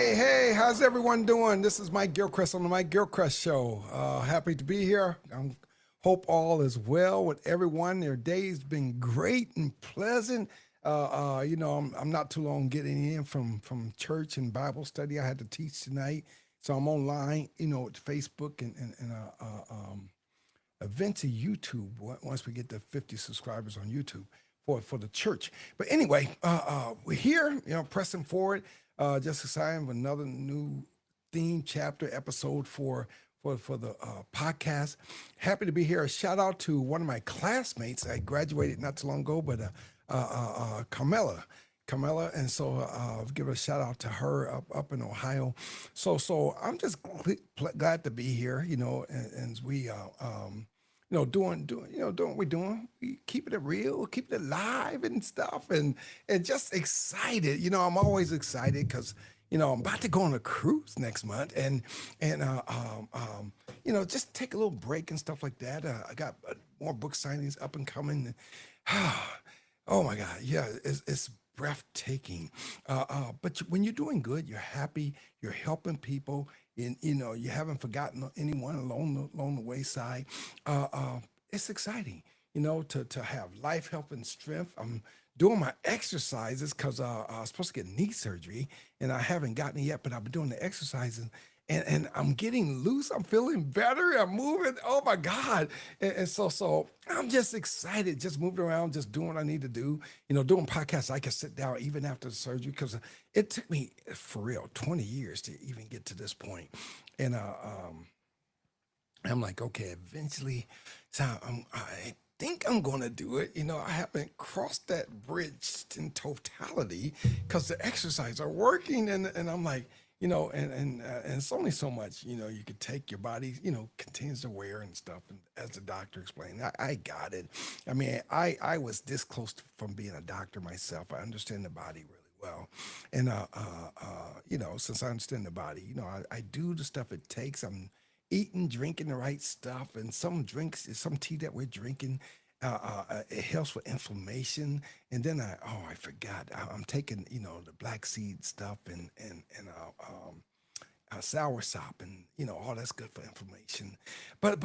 Hey, how's everyone doing? This is Mike Gilcreast on the Mike Gilcreast Show. Happy to be here. I hope all is well with everyone. Their day's been great and pleasant. I'm not too long getting in from church and Bible study. I had to teach tonight, so I'm online, with Facebook and eventually YouTube once we get to 50 subscribers on YouTube for the church. But anyway, we're here, pressing forward. Just excited for another new theme chapter episode for the podcast. Happy to be here. A shout out to one of my classmates. I graduated not too long ago, but Carmela. Carmela, and so give a shout out to her up in Ohio. So I'm just glad to be here, and we doing what we're doing. We keeping it real, keeping it live and stuff, and just excited. I'm always excited because I'm about to go on a cruise next month, and just take a little break and stuff like that. I got more book signings up and coming. Oh my God, yeah, it's breathtaking. When you're doing good, you're happy, you're helping people, and you haven't forgotten anyone along the wayside. It's exciting, to have life, health, and strength. I'm doing my exercises because I was supposed to get knee surgery, and I haven't gotten it yet. But I've been doing the exercises, and I'm getting loose. I'm feeling better. I'm moving. Oh my God! And so I'm just excited, just moving around, just doing what I need to do. Doing podcasts. I can sit down even after the surgery because it took me for real 20 years to even get to this point. And I'm like, okay, eventually, so I think I'm gonna do it. I haven't crossed that bridge in totality because the exercise are working, and I'm like, and it's only so much, you could take. Your body, continues to wear and stuff. And as the doctor explained, I got it. I mean, I was this close from being a doctor myself. I understand the body really well, and since I understand the body, I do the stuff it takes. I'm eating, drinking the right stuff, and some tea that we're drinking. It helps with inflammation, and then I forgot. I'm taking the black seed stuff and sour sop, and all that's good for inflammation. But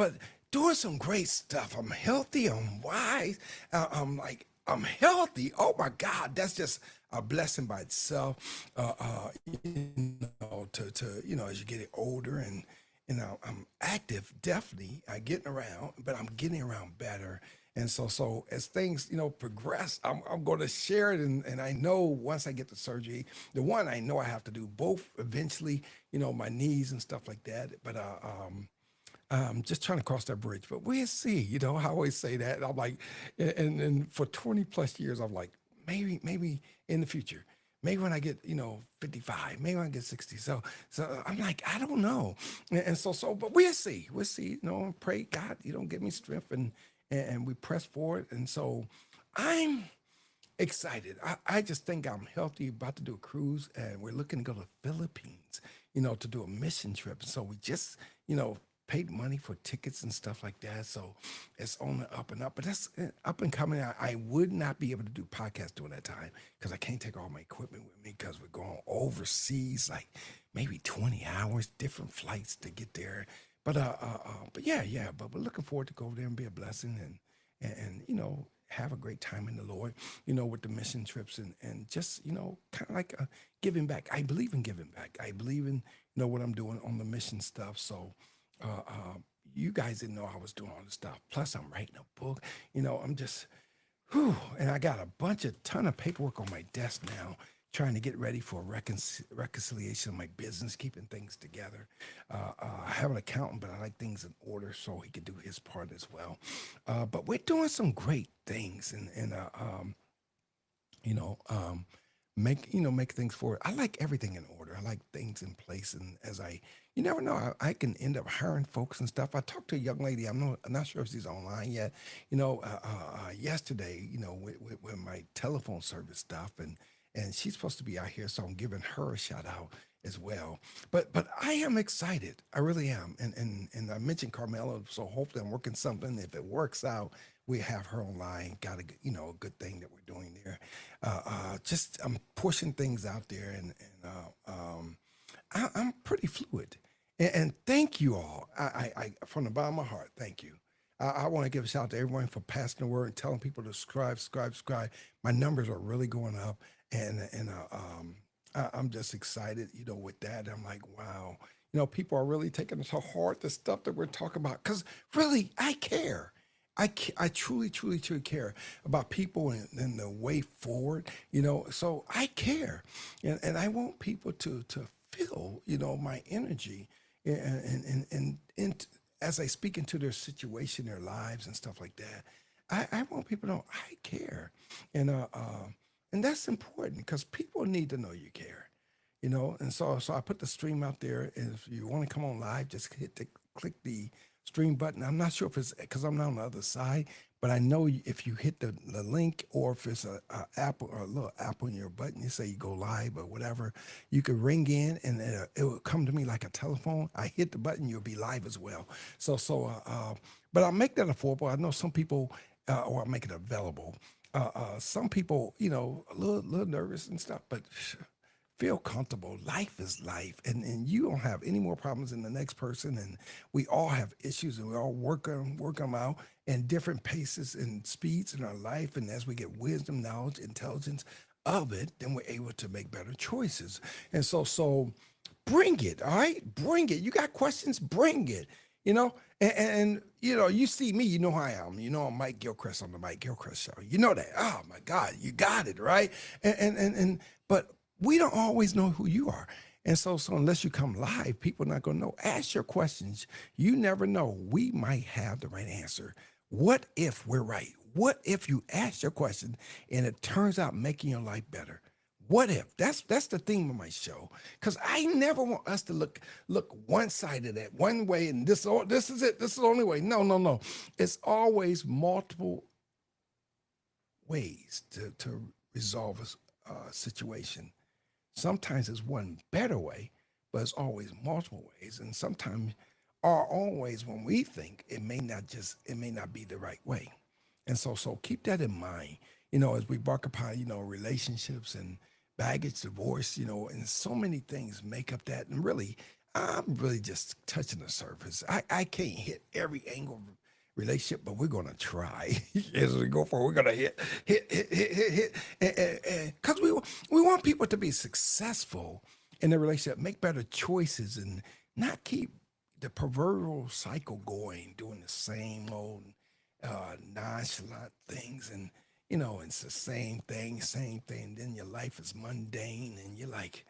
doing some great stuff. I'm healthy. I'm wise. I'm healthy. Oh my God, that's just a blessing by itself. As you get older and I'm active, definitely. I getting around, but I'm getting around better. And so as things, progress, I'm going to share it. And I know once I get the surgery, the one I know I have to do both eventually, my knees and stuff like that. But I'm just trying to cross that bridge. But we'll see. I always say that. I'm like, and for 20 plus years, I'm like, maybe in the future. Maybe when I get, 55, maybe when I get 60. So I'm like, I don't know. But we'll see. We'll see, pray God, give me strength and we press forward. And so I'm excited. I just think I'm healthy, about to do a cruise, and we're looking to go to the Philippines, to do a mission trip. So we just, paid money for tickets and stuff like that. So it's on the up and up. But that's up and coming. I would not be able to do podcasts during that time because I can't take all my equipment with me because we're going overseas, like maybe 20 hours, different flights to get there. But yeah. But we're looking forward to go over there and be a blessing and have a great time in the Lord, with the mission trips and just, kind of like giving back. I believe in giving back. I believe in, what I'm doing on the mission stuff. So, you guys didn't know I was doing all this stuff. Plus, I'm writing a book. I'm just, and I got a ton of paperwork on my desk now, trying to get ready for reconciliation of my business, keeping things together. I have an accountant, but I like things in order so he could do his part as well. But we're doing some great things, and you know, make things forward. I like everything in order. I like things in place, and you never know, I can end up hiring folks and stuff. I talked to a young lady. I'm not sure if she's online yet. Yesterday, with my telephone service stuff, and she's supposed to be out here, so I'm giving her a shout out as well. But I am excited. I really am. And I mentioned Carmela, so hopefully I'm working something. If it works out, we have her online. Got a good thing that we're doing there. Just I'm pushing things out there, and I'm pretty fluid. And thank you all. From the bottom of my heart, thank you. I want to give a shout out to everyone for passing the word and telling people to subscribe. My numbers are really going up, and I'm just excited, with that. I'm like, wow, people are really taking to heart the stuff that we're talking about because really, I care. I truly, truly, truly care about people and the way forward, so I care. And I want people to feel, my energy and as I speak into their situation, their lives and stuff like that. I want people to know I care. And, uh, uh, and that's important because people need to know you care, and so I put the stream out there. And if you want to come on live, just click the stream button. I'm not sure if it's because I'm not on the other side, but I know if you hit the link or if it's a apple or a little apple in your button, you say you go live or whatever, you could ring in and it will come to me like a telephone. I hit the button, you'll be live as well. But I'll make that affordable. I know some people, or I'll make it available. Some people, a little nervous and stuff, but feel comfortable. Life is life, and you don't have any more problems than the next person. And we all have issues, and we all work them out in different paces and speeds in our life. And as we get wisdom, knowledge, intelligence of it, then we're able to make better choices. And so bring it, all right? Bring it. You got questions? Bring it. You see me, you know who I am. I'm Mike Gilcreast on the Mike Gilcreast Show. You know that. Oh my God, you got it, right? But we don't always know who you are. And so unless you come live, people are not gonna know. Ask your questions. You never know. We might have the right answer. What if we're right? What if you ask your question and it turns out making your life better? What if? That's the theme of my show. Because I never want us to look one sided that one way and this is it. This is the only way. No, no, no. It's always multiple ways to resolve a situation. Sometimes it's one better way, but it's always multiple ways. And sometimes are always when we think it may not be the right way. And so keep that in mind, as we embark upon, relationships and baggage, divorce, and so many things make up that. And really, I'm really just touching the surface. I can't hit every angle of relationship, but we're gonna try as we go forward. We're gonna hit, because we want people to be successful in the relationship, make better choices, and not keep the proverbial cycle going, doing the same old nonchalant things, and it's the same thing. Then your life is mundane, and you're like,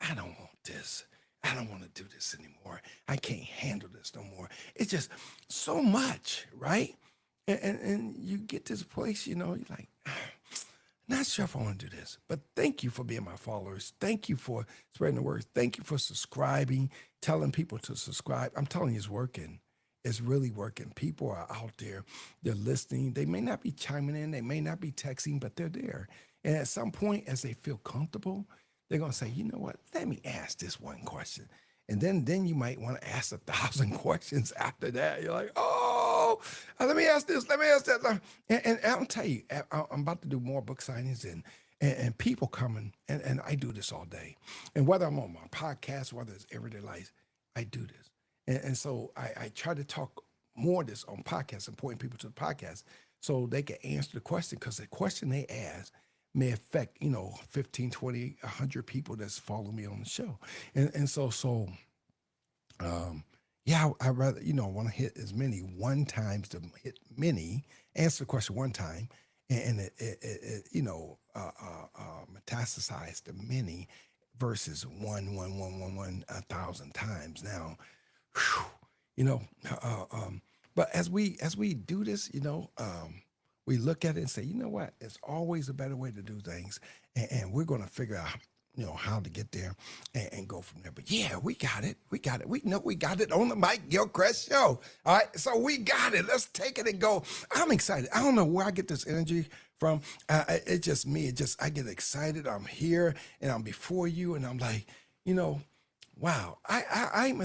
I don't want this. I don't want to do this anymore. I can't handle this no more. It's just so much, right? And you get to this place, you're like, not sure if I want to do this. But thank you for being my followers. Thank you for spreading the word. Thank you for subscribing, telling people to subscribe. I'm telling you, it's working. It's really working. People are out there. They're listening. They may not be chiming in. They may not be texting, but they're there. And at some point, as they feel comfortable, they're going to say, you know what? Let me ask this one question. And then you might want to ask 1,000 questions after that. You're like, oh, let me ask this. Let me ask that. And I'll tell you, I'm about to do more book signings and people coming. And I do this all day. And whether I'm on my podcast, whether it's Everyday Life, I do this. And so I try to talk more of this on podcasts and pointing people to the podcast so they can answer the question, because the question they ask may affect, 15, 20, 100 people that's following me on the show. Yeah, I rather, want to hit as many one times to hit many, answer the question one time, and metastasize to many versus one 1,000 times. Now, whew, you know, but as we do this, we look at it and say, you know what? It's always a better way to do things, and we're going to figure out, how to get there and go from there. But yeah, we got it. We got it. We know we got it on the Mike Gilcreast Show. All right, so we got it. Let's take it and go. I'm excited. I don't know where I get this energy from. It's just me. I get excited. I'm here and I'm before you, and I'm like, wow. I'm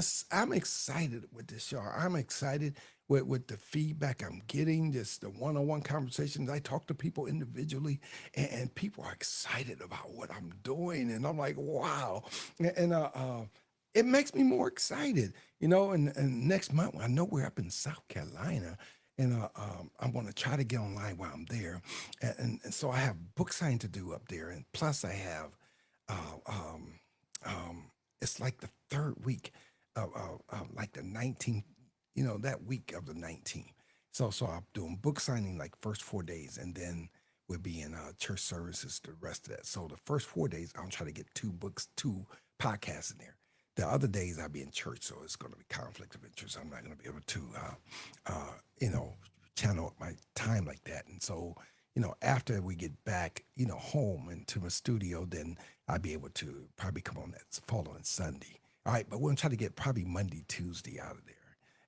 excited with this show. I'm excited with the feedback I'm getting, just the one-on-one conversations. I talk to people individually, and people are excited about what I'm doing, and I'm like, wow. it makes me more excited, you know. And next month, I know we're up in South Carolina, and I'm going to try to get online while I'm there, and so I have book signing to do up there, and plus I have, uh, um, it's like the third week of like the 19th, you know, that week of the 19th. So I'm doing book signing like first 4 days, and then we'll be in church services the rest of that. So the first 4 days, I'll try to get two books, two podcasts in there. The other days I'll be in church, so it's going to be conflict of interest. I'm not going to be able to, you know, channel my time like that. And so, you know, after we get back, you know, home into the studio, then I'll be able to probably come on that following Sunday. All right, but we're going to try to get probably Monday, Tuesday out of there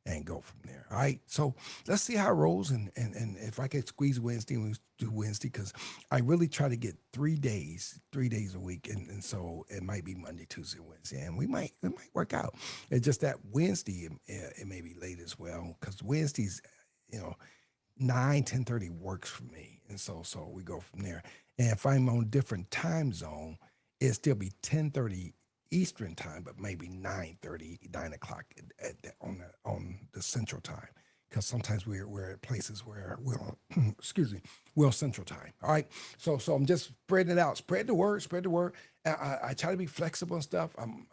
and go from there. All right. So let's see how it rolls. And if I could squeeze Wednesday, we do Wednesday because I really try to get 3 days a week. And so it might be Monday, Tuesday, Wednesday. And it might work out. It's just that Wednesday, it may be late as well because Wednesdays, you know, 9, 10:30 works for me. And so we go from there. And if I'm on different time zone, it'll still be 10:30 Eastern time, but maybe 9:30, 9 o'clock on the Central time. Because sometimes we're at places where we're on, excuse me, we're on Central time. All right. So I'm just spreading it out. Spread the word, spread the word. I try to be flexible and stuff. I'm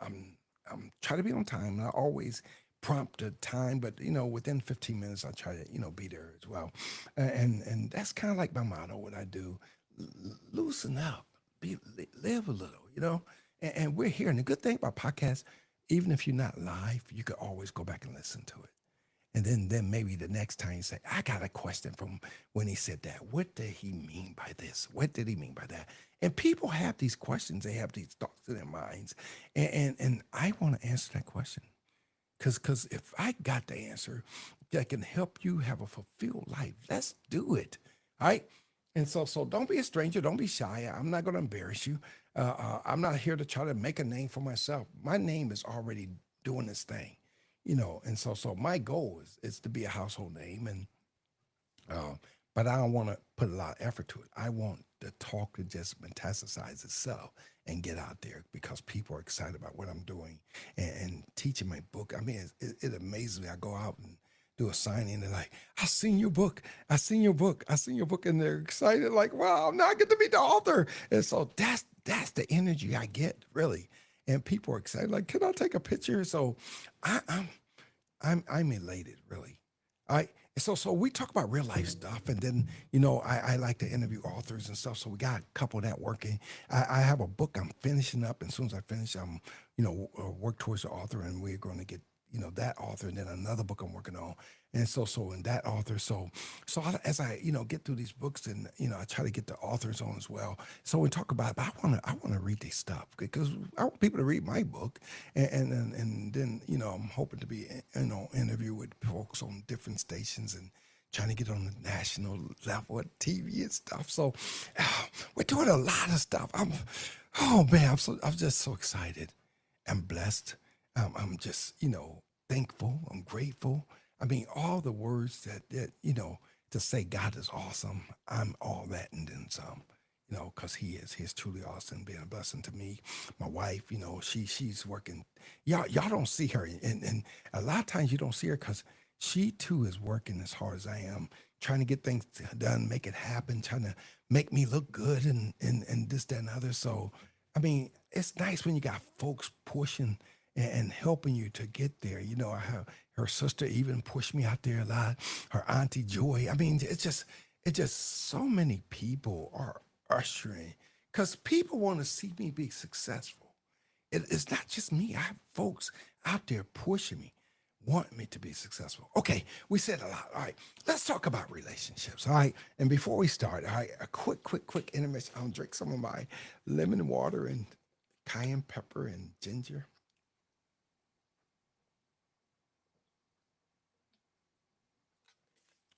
trying to be on time. And I always prompt the time, but you know, within 15 minutes, I try to, you know, be there as well. And that's kind of like my motto, what I do. Loosen up, live a little, you know. And we're here. And the good thing about podcasts, even if you're not live, you could always go back and listen to it. And then maybe the next time you say, I got a question from when he said that. What did he mean by this? What did he mean by that? And people have these questions. They have these thoughts in their minds. And I want to answer that question. Because if I got the answer that can help you have a fulfilled life, let's do it. All right. And so don't be a stranger. Don't be shy. I'm not going to embarrass you. I'm not here to try to make a name for myself. My name is already doing this thing, you know. And so my goal is to be a household name, and uh, but I don't want to put a lot of effort to it. I want the talk to just metastasize itself and get out there because people are excited about what I'm doing and teaching my book. I mean, it amazes me. I go out and do a signing, and they're like, I seen your book. I seen your book. I seen your book. And they're excited, like, wow, now I get to be the author. And so that's the energy I get, really. And people are excited, like, can I take a picture? So I, I'm I'm elated, really. I so we talk about real life stuff, and then you know I like to interview authors and stuff. So we got a couple of that working. I have a book I'm finishing up, and as soon as I finish, I'm work towards the author, and we're going to get that author, and then another book I'm working on, and so in that author, as I get through these books, and I try to get the authors on as well. So we talk about it, but I want to read their stuff because I want people to read my book, and then I'm hoping to be interview with folks on different stations and trying to get on the national level at TV and stuff. So we're doing a lot of stuff. Oh man, I'm just so excited. I'm blessed. I'm just, thankful. I'm grateful. I mean, all the words that to say God is awesome. I'm all that and then some, because He is. He's truly awesome, being a blessing to me. My wife, she's working. Y'all don't see her, and a lot of times you don't see her because she too is working as hard as I am, trying to get things done, make it happen, trying to make me look good, and this, that, and other. So, I mean, it's nice when you got folks pushing and helping you to get there. I have her sister even pushed me out there a lot. Her auntie Joy. I mean, it's just so many people are ushering because people want to see me be successful. It's not just me. I have folks out there pushing me, want me to be successful. Okay, we said a lot. All right, let's talk about relationships. All right, and before we start, all right, a quick intermission. I'll drink some of my lemon water and cayenne pepper and ginger.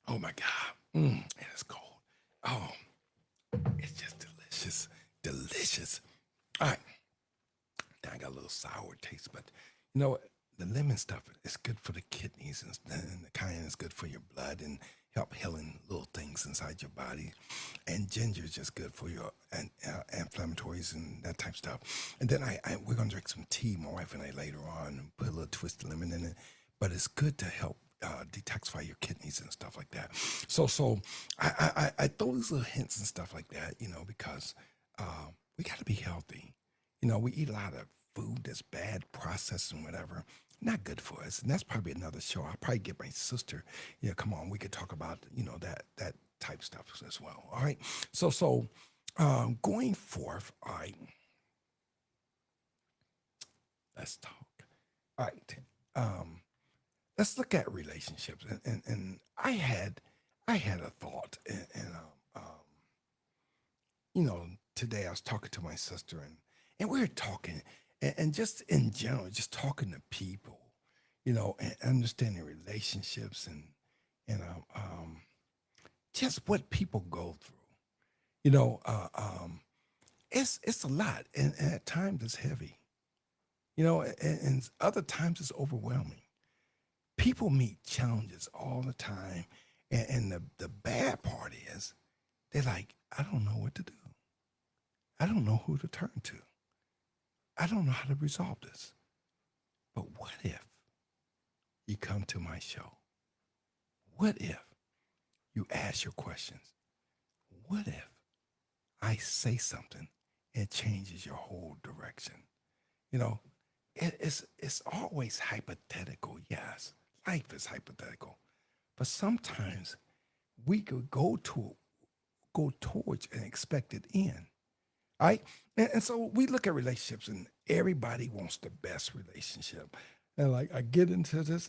Oh my God, and it's cold. Oh, it's just delicious, delicious. All right, now I got a little sour taste, but the lemon stuff is good for the kidneys, and the cayenne is good for your blood and help healing little things inside your body. And ginger is just good for your inflammatories and that type of stuff. And then we're gonna drink some tea, my wife and I, later on, and put a little twist of lemon in it. But it's good to help detoxify your kidneys and stuff like that. So I throw these little hints and stuff like that, because we got to be healthy. We eat a lot of food that's bad, processed and whatever. Not good for us. And that's probably another show. I'll probably get my sister. Yeah, come on, we could talk about that type stuff as well. All right. So going forth, all right. Let's talk. All right. Let's look at relationships, and I had a thought, today I was talking to my sister, and we were talking, and just in general, just talking to people, and understanding relationships, and just what people go through. It's a lot, and at times it's heavy, and other times it's overwhelming. People meet challenges all the time, and the bad part is they're like, I don't know what to do. I don't know who to turn to. I don't know how to resolve this. But what if you come to my show? What if you ask your questions? What if I say something and it changes your whole direction? It's always hypothetical, yes. Life is hypothetical. But sometimes we could go towards an expected end. Right? And so we look at relationships, and everybody wants the best relationship. And like, I got into this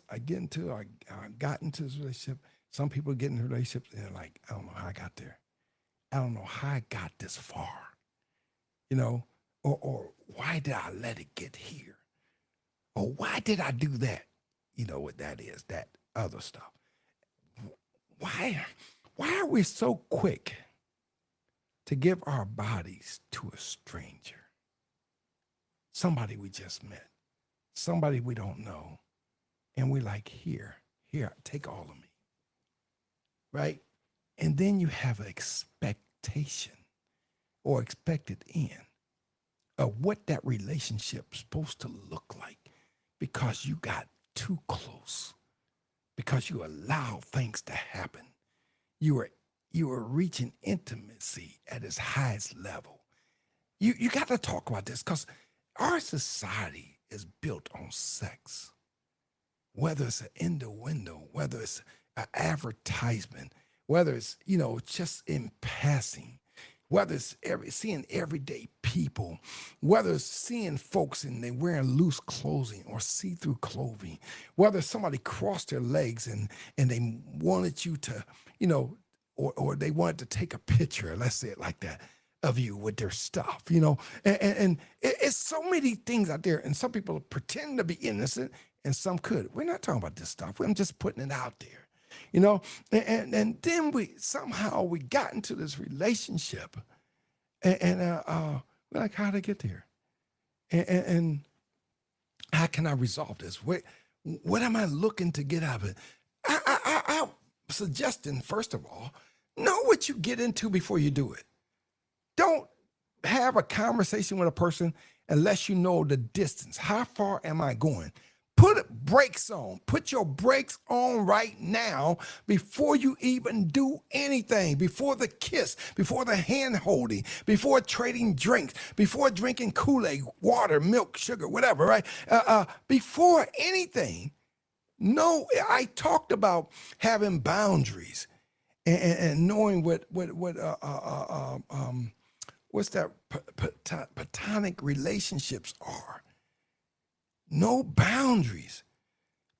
relationship. Some people get in relationships and they're like, I don't know how I got there. I don't know how I got this far, or why did I let it get here? Or why did I do that? You know what that is, that other stuff. Why are we so quick to give our bodies to a stranger? Somebody we just met, somebody we don't know, and we're like, here, take all of me, right? And then you have an expectation or expected end of what that relationship's supposed to look like, because you got too close, because you allow things to happen. You were reaching intimacy at its highest level. You got to talk about this, because our society is built on sex. Whether it's an innuendo, whether it's an advertisement, whether it's just in passing, whether it's seeing everyday people, whether it's seeing folks and they wearing loose clothing or see-through clothing, whether somebody crossed their legs and they wanted you to, or they wanted to take a picture, let's say it like that, of you with their stuff, and it's so many things out there, and some people pretend to be innocent and some could. We're not talking about this stuff. I'm just putting it out there. And then we got into this relationship, and we're like, how did I get there? And how can I resolve this? What am I looking to get out of it? I'm suggesting, first of all, know what you get into before you do it. Don't have a conversation with a person unless you know the distance. How far am I going? Put brakes on. Put your brakes on right now before you even do anything, before the kiss, before the hand holding, before trading drinks, before drinking Kool-Aid, water, milk, sugar, whatever, right? Before anything. No, I talked about having boundaries and knowing what's that platonic relationships are. No boundaries.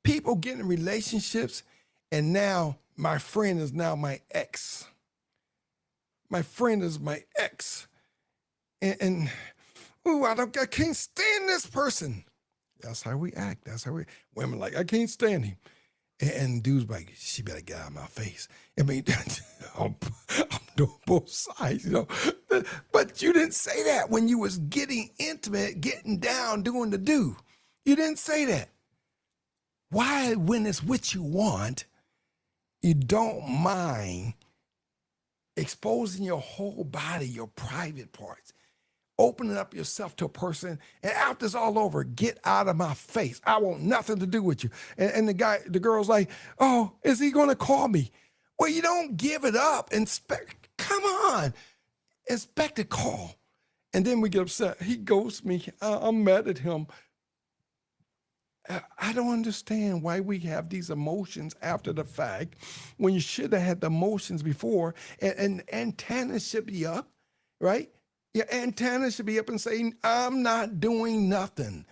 People get in relationships, and now my friend is now my ex. My friend is my ex. And I can't stand this person. That's how we act. That's how women like, I can't stand him. And dudes like, she better get out of my face. I mean, I'm doing both sides, But you didn't say that when you was getting intimate, getting down, doing the do. You didn't say that. Why, when it's what you want, You don't mind exposing your whole body, your private parts, opening up yourself to a person, and after it's all over, get out of my face. I want nothing to do with you. And the girl's like, oh, is he gonna call me? Well, you don't give it up. Come on, expect a call. And then we get upset. He ghosts me. I'm mad at him. I don't understand why we have these emotions after the fact when you should have had the emotions before. And antennas should be up, right? Your antennas should be up and saying, I'm not doing nothing.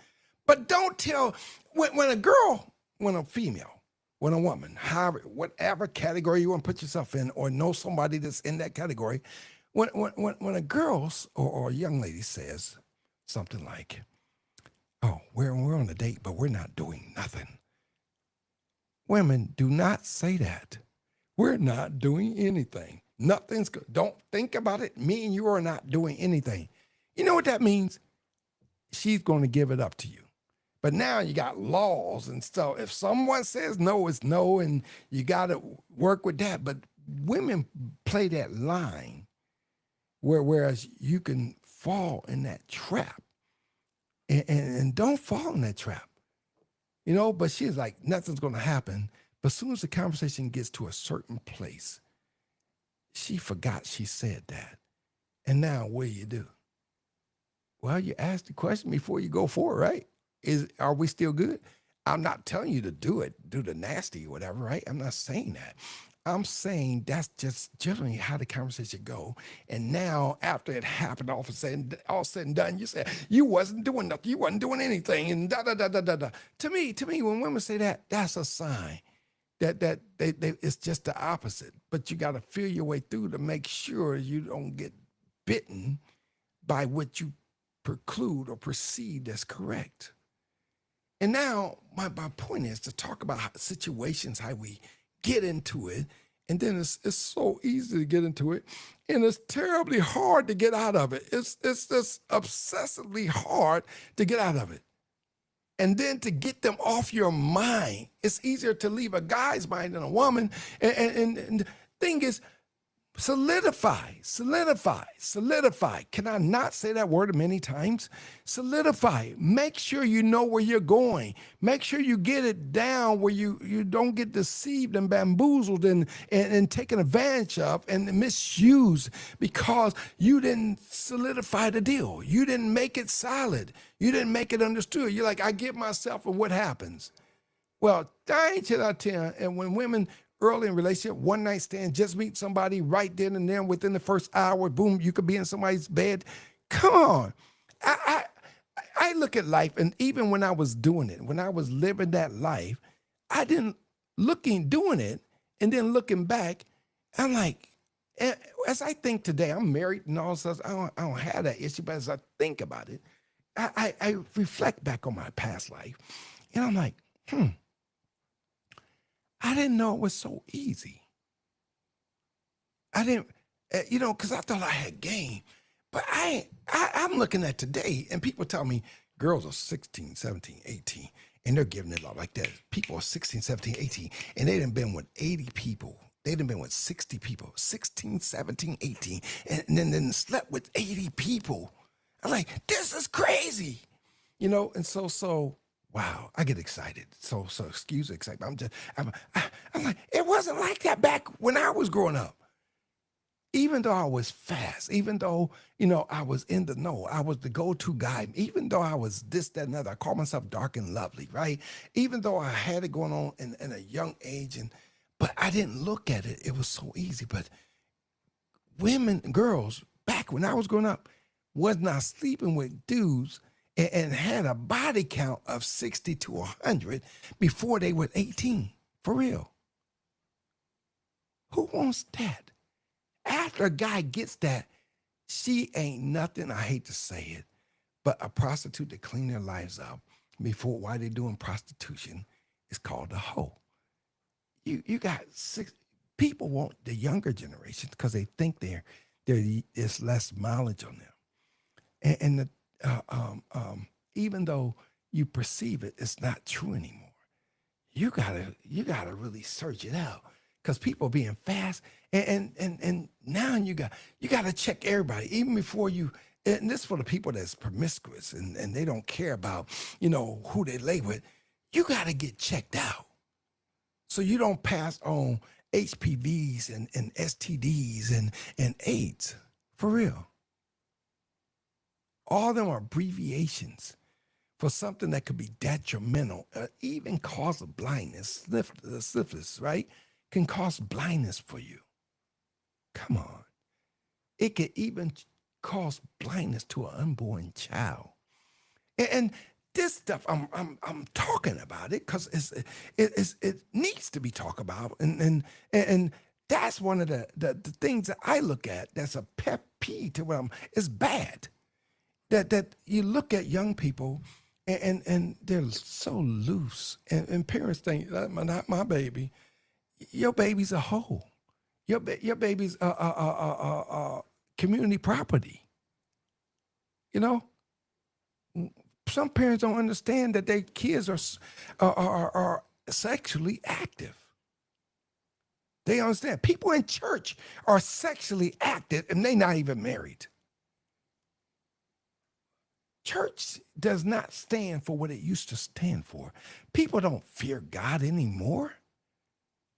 But don't tell, when a girl, when a female, when a woman, however, whatever category you want to put yourself in, or know somebody that's in that category, when a girl or a young lady says something like, oh, we're on a date, but we're not doing nothing. Women, do not say that. We're not doing anything. Nothing's good. Don't think about it. Me and you are not doing anything. You know what that means? She's going to give it up to you. But now you got laws and stuff. If someone says no, it's no, and you got to work with that. But women play that line whereas you can fall in that trap. And don't fall in that trap, but she's like, nothing's going to happen. But as soon as the conversation gets to a certain place, she forgot she said that. And now what do? Well, you ask the question before you go for it, right? Are we still good? I'm not telling you to do the nasty or whatever, right? I'm not saying that. I'm saying that's just generally how the conversation go. And now, after it happened, all said and done, you said you wasn't doing nothing, you wasn't doing anything, and da da da da da da. To me, when women say that, that's a sign that they it's just the opposite. But you got to feel your way through to make sure you don't get bitten by what you preclude or perceive as correct. And now, my point is to talk about situations, how we get into it, and then it's so easy to get into it, and it's terribly hard to get out of it. It's just obsessively hard to get out of it. And then to get them off your mind, it's easier to leave a guy's mind than a woman. And the thing is, solidify. Can I not say that word many times? Solidify. Make sure you know where you're going. Make sure you get it down where you don't get deceived and bamboozled and taken advantage of and misused because you didn't solidify the deal. You didn't make it solid. You didn't make it understood. You're like, I give myself, and what happens? Well, I ain't I tell you, and when women early in relationship, one night stand, just meet somebody right then and there within the first hour, boom, you could be in somebody's bed. Come on. I look at life, and even when I was doing it, when I was living that life, I didn't doing it, and then looking back, I'm like, as I think today, I'm married and all stuff. I don't have that issue, but as I think about it, I reflect back on my past life, and I'm like, I didn't know it was so easy. I didn't, because I thought I had game. But I'm looking at today, and people tell me girls are 16, 17, 18, and they're giving it up like that. People are 16, 17, 18, and they done been with 80 people. They done been with 60 people, 16, 17, 18, and then slept with 80 people. I'm like, this is crazy. And so wow, I get excited. So excuse the excitement. I'm like, it wasn't like that back when I was growing up. Even though I was fast, even though, I was in the know, I was the go-to guy, even though I was this, that, and other, I call myself dark and lovely, right? Even though I had it going on in a young age, but I didn't look at it. It was so easy. But women, girls, back when I was growing up, was not sleeping with dudes and had a body count of 60 to 100 before they were 18. For real. Who wants that? After a guy gets that, she ain't nothing, I hate to say it, but a prostitute to clean their lives up before while they're doing prostitution is called a hoe. You got people want the younger generation because they think there's less mileage on them. And even though you perceive it, it's not true anymore. You gotta really search it out, because people being fast. And now you got to check everybody, even before you. And this for the people that's promiscuous and they don't care about, who they lay with. You got to get checked out so you don't pass on HPVs and STDs and AIDS. For real. All of them are abbreviations for something that could be detrimental, even cause of blindness. Syphilis, right? Can cause blindness for you. Come on. It could even cause blindness to an unborn child. And this stuff, I'm talking about it because it needs to be talked about. And that's one of the things that I look at that's a pet peeve to them. It's bad. That you look at young people and they're so loose. And parents think, not my baby. Your baby's a hoe. Your baby's community property. Some parents don't understand that their kids are sexually active. They understand. People in church are sexually active and they're not even married. Church does not stand for what it used to stand for. People don't fear God anymore.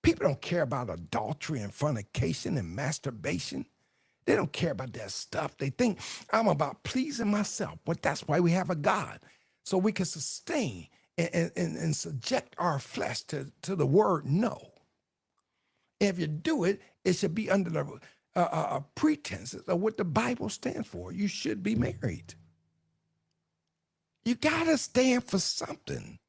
People don't care about adultery and fornication and masturbation. They don't care about that stuff. They think I'm about pleasing myself, but that's why we have a God, so we can sustain and subject our flesh to the word no. If you do it, it should be under the pretenses of what the Bible stands for. You should be married. You got to stand for something.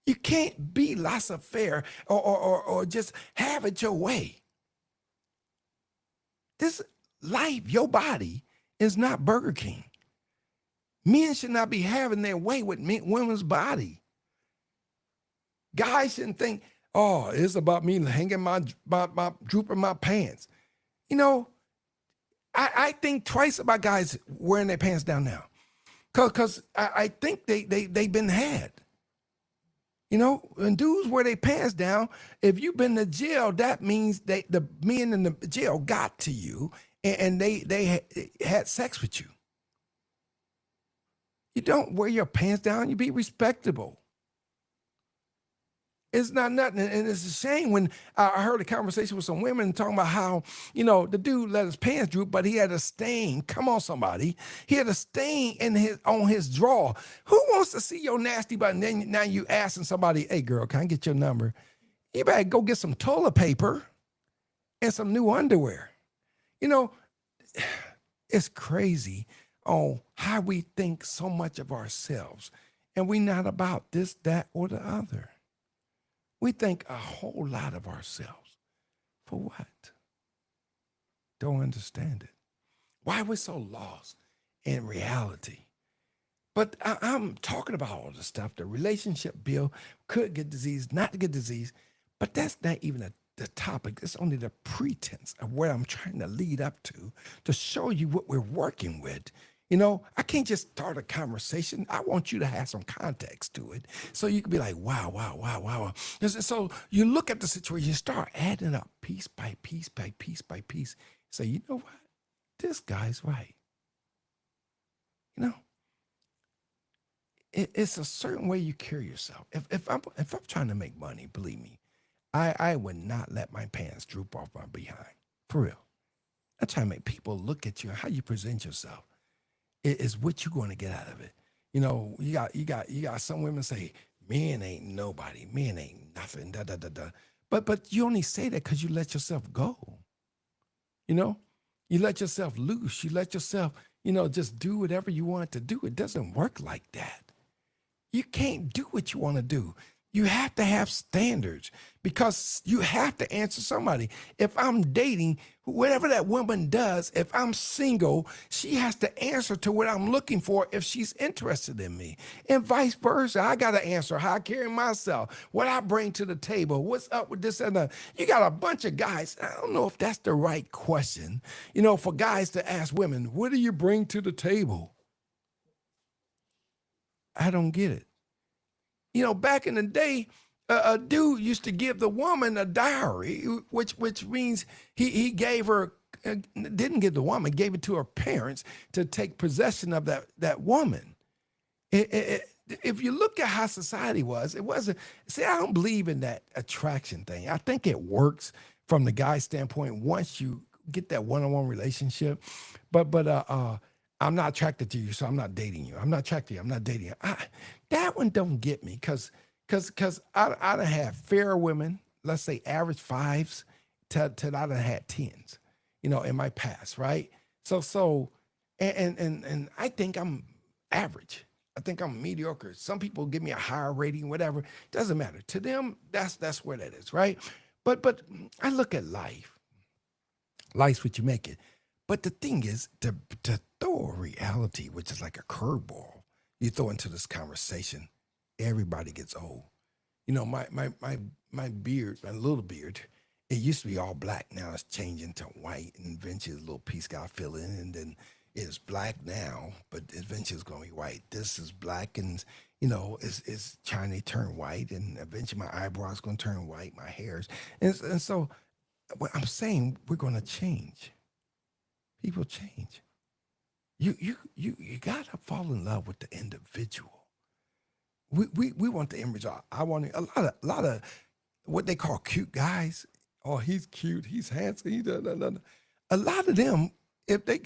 You can't be laissez-faire or just have it your way. This life, your body, is not Burger King. Men should not be having their way with women's body. Guys shouldn't think, oh, it's about me hanging my drooping my pants. I think twice about guys wearing their pants down now. Because I think they've been had. When dudes wear their pants down, if you've been to jail, that means the men in the jail got to you and they had sex with you. You don't wear your pants down, you be respectable. It's not nothing. And it's a shame when I heard a conversation with some women talking about how, the dude let his pants droop, but he had a stain. Come on, somebody. He had a stain on his drawer. Who wants to see your nasty butt? And then now you asking somebody, hey, girl, can I get your number? You better go get some toilet paper and some new underwear. It's crazy on how we think so much of ourselves. And we're not about this, that, or the other. We think a whole lot of ourselves. For what? Don't understand it. Why we're so lost in reality. But I'm talking about all the stuff. The relationship bill could get disease, not to get disease. But that's not even the topic. It's only the pretense of where I'm trying to lead up to show you what we're working with. I can't just start a conversation. I want you to have some context to it. So you can be like, wow. So you look at the situation, you start adding up piece by piece by piece by piece. Say, you know what? This guy's right. It's a certain way you carry yourself. If I'm trying to make money, believe me, I would not let my pants droop off my behind. For real. I'm trying to make people look at you, how you present yourself. Is what you're going to get out of it. You got some women say, men ain't nobody, men ain't nothing, da da da da. But you only say that because you let yourself go. You let yourself loose. You let yourself, just do whatever you want to do. It doesn't work like that. You can't do what you want to do. You have to have standards because you have to answer somebody. If I'm dating, whatever that woman does, if I'm single, she has to answer to what I'm looking for if she's interested in me. And vice versa. I got to answer how I carry myself, what I bring to the table, what's up with this and that. You got a bunch of guys. I don't know if that's the right question, for guys to ask women, what do you bring to the table? I don't get it. Back in the day, a dude used to give the woman a dowry, which means he gave her, didn't give the woman, gave it to her parents to take possession of that woman. If you look at how society was, it wasn't. See, I don't believe in that attraction thing. I think it works from the guy's standpoint once you get that one-on-one relationship. But I'm not attracted to you, so I'm not dating you. I'm not attracted to you. I'm not dating you. That one don't get me because I done had fair women, let's say average fives, till I done had tens, in my past, right? And I think I'm average. I think I'm mediocre. Some people give me a higher rating, whatever. Doesn't matter. To them, that's where that is, right? But I look at life. Life's what you make it. But the thing is, to throw a reality, which is like a curveball, you throw into this conversation, everybody gets old. My beard, my little beard, it used to be all black. Now it's changing to white, and eventually a little piece got to fill in, and then it's black now, but eventually it's going to be white. This is black, and it's trying to turn white, and eventually my eyebrows going to turn white, my hairs, and so what I'm saying, we're going to change. People change. You gotta fall in love with the individual. We want the image. I want a lot of what they call cute guys. Oh, he's cute. He's handsome. A lot of them, if they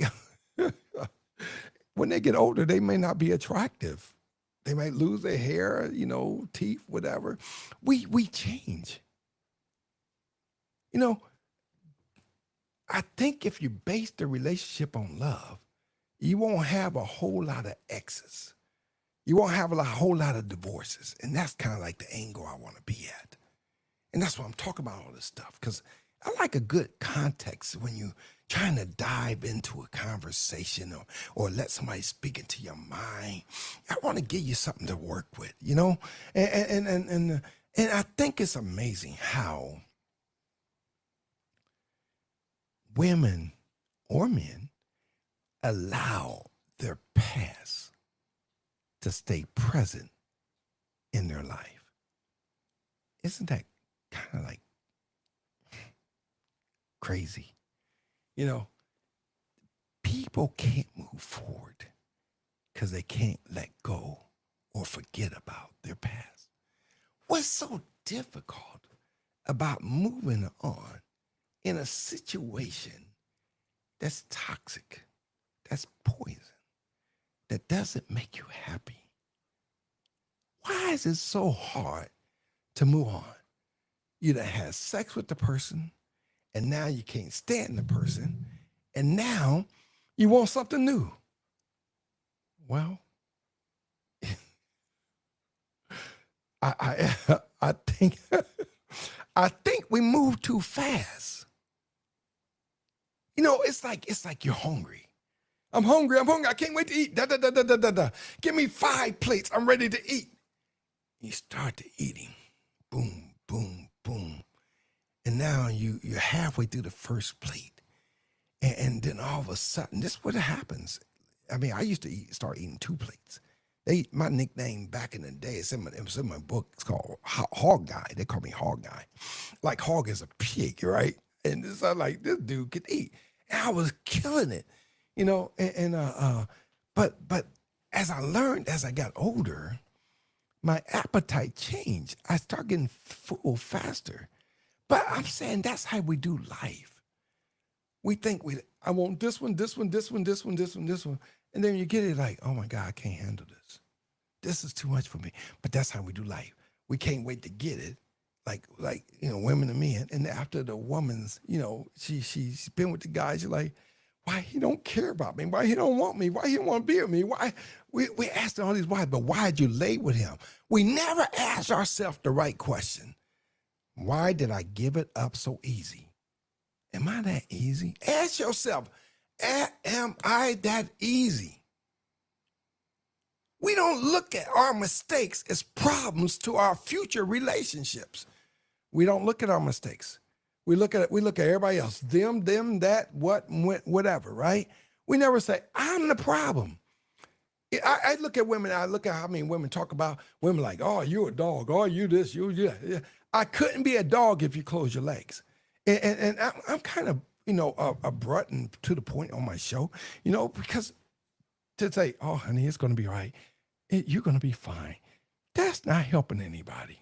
when they get older, they may not be attractive. They might lose their hair, teeth, whatever. We change. I think if you base the relationship on love, you won't have a whole lot of exes. You won't have a whole lot of divorces. And that's kind of like the angle I want to be at. And that's why I'm talking about all this stuff, because I like a good context when you trying to dive into a conversation or let somebody speak into your mind. I want to give you something to work with, And I think it's amazing how women or men allow their past to stay present in their life. Isn't that kind of like crazy? People can't move forward because they can't let go or forget about their past. What's so difficult about moving on in a situation that's toxic, that's poison, that doesn't make you happy? Why is it so hard to move on? You done had sex with the person, and now you can't stand the person, and now you want something new. Well, I think I think we move too fast. It's like you're hungry. I'm hungry. I can't wait to eat. Da, da, da, da, da, da, da. Give me 5 plates. I'm ready to eat. You start to eating. Boom, boom, boom. And now you're halfway through the first plate. And then all of a sudden, this is what happens. I mean, I used to start eating 2 plates. My nickname back in the day, it was in my book. It's called Hog Guy. They call me Hog Guy. Like hog is a pig, right? And it's like, this dude could eat. And I was killing it, but as I learned, as I got older, my appetite changed. I started getting full faster. But I'm saying that's how we do life. We think I want this one, this one, this one, this one, this one, this one. And then you get it like, oh my God, I can't handle this. This is too much for me. But that's how we do life. We can't wait to get it. Like women and men. And after the woman's, she's been with the guys, you're like, why he don't care about me? Why he don't want me? Why he don't want to be with me? Why? We asked all these why, but why did you lay with him? We never ask ourselves the right question. Why did I give it up so easy? Am I that easy? Ask yourself, am I that easy? We don't look at our mistakes as problems to our future relationships. We don't look at our mistakes. We look at everybody else, them, that, what, whatever, right? We never say, I'm the problem. I look at women, I look at how many women talk about women like, oh, you a dog, oh, you this, you yeah. Yeah. I couldn't be a dog if you close your legs. And I'm kind of, abrupt and to the point on my show, because to say, oh, honey, it's going to be all right. You're going to be fine. That's not helping anybody.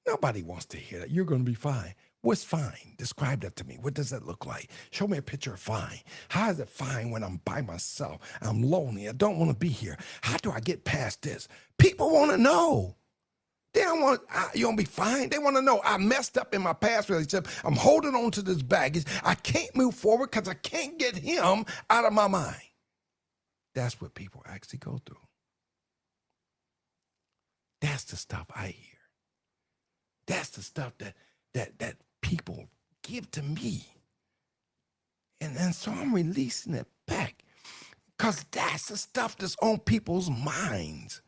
Nobody wants to hear that. You're going to be fine. What's fine? Describe that to me. What does that look like? Show me a picture of fine. How is it fine when I'm by myself? I'm lonely. I don't want to be here. How do I get past this? People want to know. They don't want, you don't be fine. They want to know I messed up in my past relationship. I'm holding on to this baggage. I can't move forward because I can't get him out of my mind. That's what people actually go through. That's the stuff I hear. That's the stuff that people give to me. And so I'm releasing it back because that's the stuff that's on people's minds.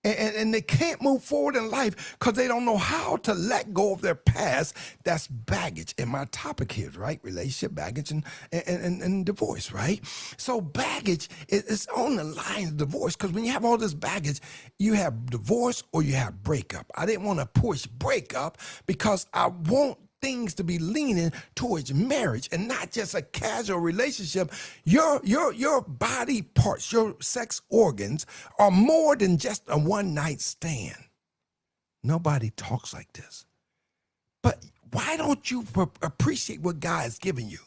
And they can't move forward in life because they don't know how to let go of their past. That's baggage. And my topic here, right? Relationship, baggage, and divorce, right? So baggage is on the line of divorce because when you have all this baggage, you have divorce or you have breakup. I didn't want to push breakup because I want things to be leaning towards marriage and not just a casual relationship. Your body parts, your sex organs are more than just a one-night stand. Nobody talks like this. But why don't you appreciate what God has given you?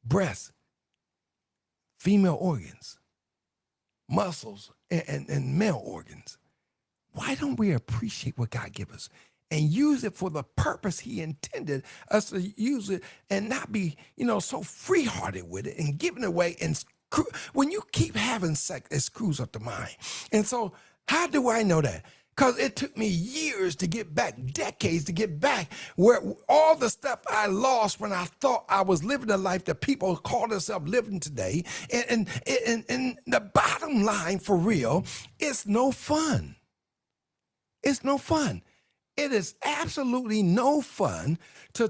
Breasts, female organs, muscles, and male organs. Why don't we appreciate what God gives us and use it for the purpose he intended us to use it and not be, so free-hearted with it and giving it away? And when you keep having sex, it screws up the mind. And so how do I know that? Because it took me years to get back, decades to get back, where all the stuff I lost when I thought I was living the life that people call themselves living today. And the bottom line, for real, it's no fun. It's no fun. It is absolutely no fun to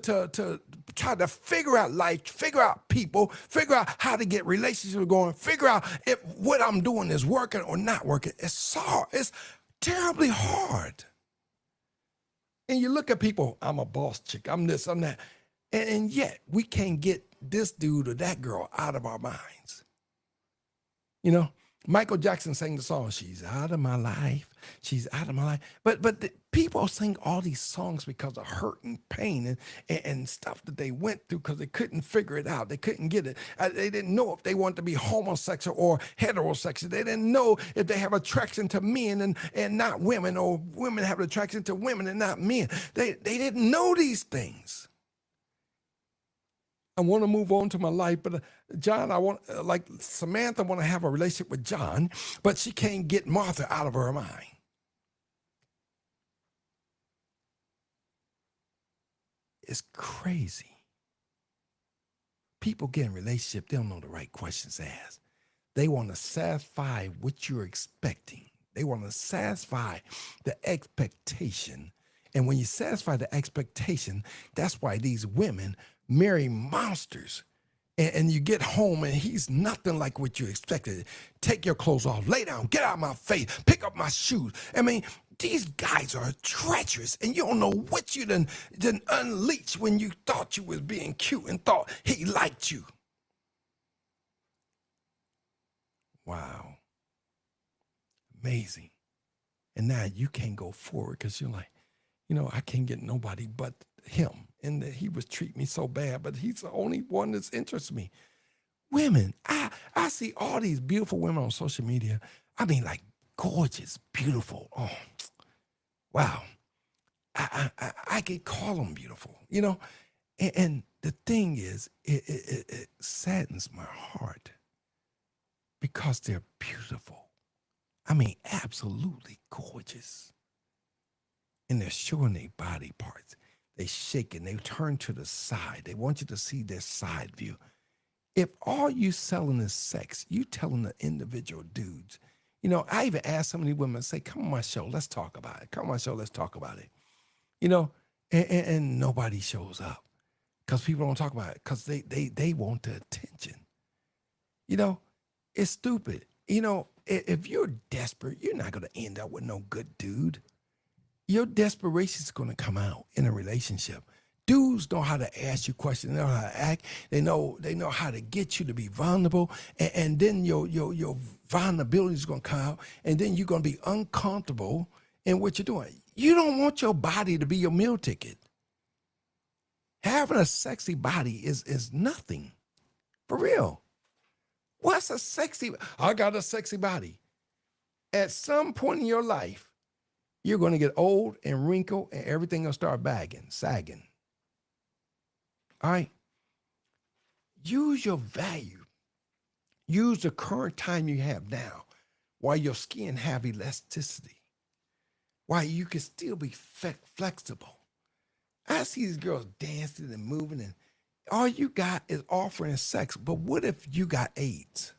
try to figure out life, figure out people, figure out how to get relationships going, figure out if what I'm doing is working or not working. It's hard. It's terribly hard. And you look at people, I'm a boss chick, I'm this, I'm that. And yet we can't get this dude or that girl out of our minds. Michael Jackson sang the song, she's out of my life, she's out of my life. But people sing all these songs because of hurt and pain and stuff that they went through because they couldn't figure it out. They couldn't get it. They didn't know if they wanted to be homosexual or heterosexual. They didn't know if they have attraction to men and not women, or women have attraction to women and not men. They didn't know these things. I want to move on to my life, but John, like Samantha, want to have a relationship with John, but she can't get Martha out of her mind. It's crazy. People get in relationship, they don't know the right questions to ask. They want to satisfy what you're expecting. They want to satisfy the expectation. And when you satisfy the expectation, that's why these women marry monsters. And you get home and he's nothing like what you expected. Take your clothes off, lay down, get out of my face, pick up my shoes. I mean, these guys are treacherous, and you don't know what you done unleashed when you thought you was being cute and thought he liked you. Wow. Amazing. And now you can't go forward because you're like, I can't get nobody but him. And that he was treating me so bad, but he's the only one that's interests me. Women, I see all these beautiful women on social media. I mean, like gorgeous, beautiful. Oh, wow. I could call them beautiful, And the thing is, it saddens my heart because they're beautiful. I mean, absolutely gorgeous. And they're showing their body parts. They shake and they turn to the side. They want you to see their side view. If all you selling is sex, you telling the individual dudes. I even asked some of these women, say, come on my show, let's talk about it. Come on my show, let's talk about it. And nobody shows up because people don't talk about it because they want the attention. It's stupid. If you're desperate, you're not going to end up with no good dude. Your desperation is going to come out in a relationship. Dudes know how to ask you questions. They know how to act. They know how to get you to be vulnerable, and then your vulnerability is going to come out, and then you're going to be uncomfortable in what you're doing. You don't want your body to be your meal ticket. Having a sexy body is nothing, for real. What's a sexy? I got a sexy body. At some point in your life, you're going to get old and wrinkle, and everything will start sagging. All right? Use your value. Use the current time you have now while your skin have elasticity, while you can still be flexible. I see these girls dancing and moving, and all you got is offering sex. But what if you got AIDS?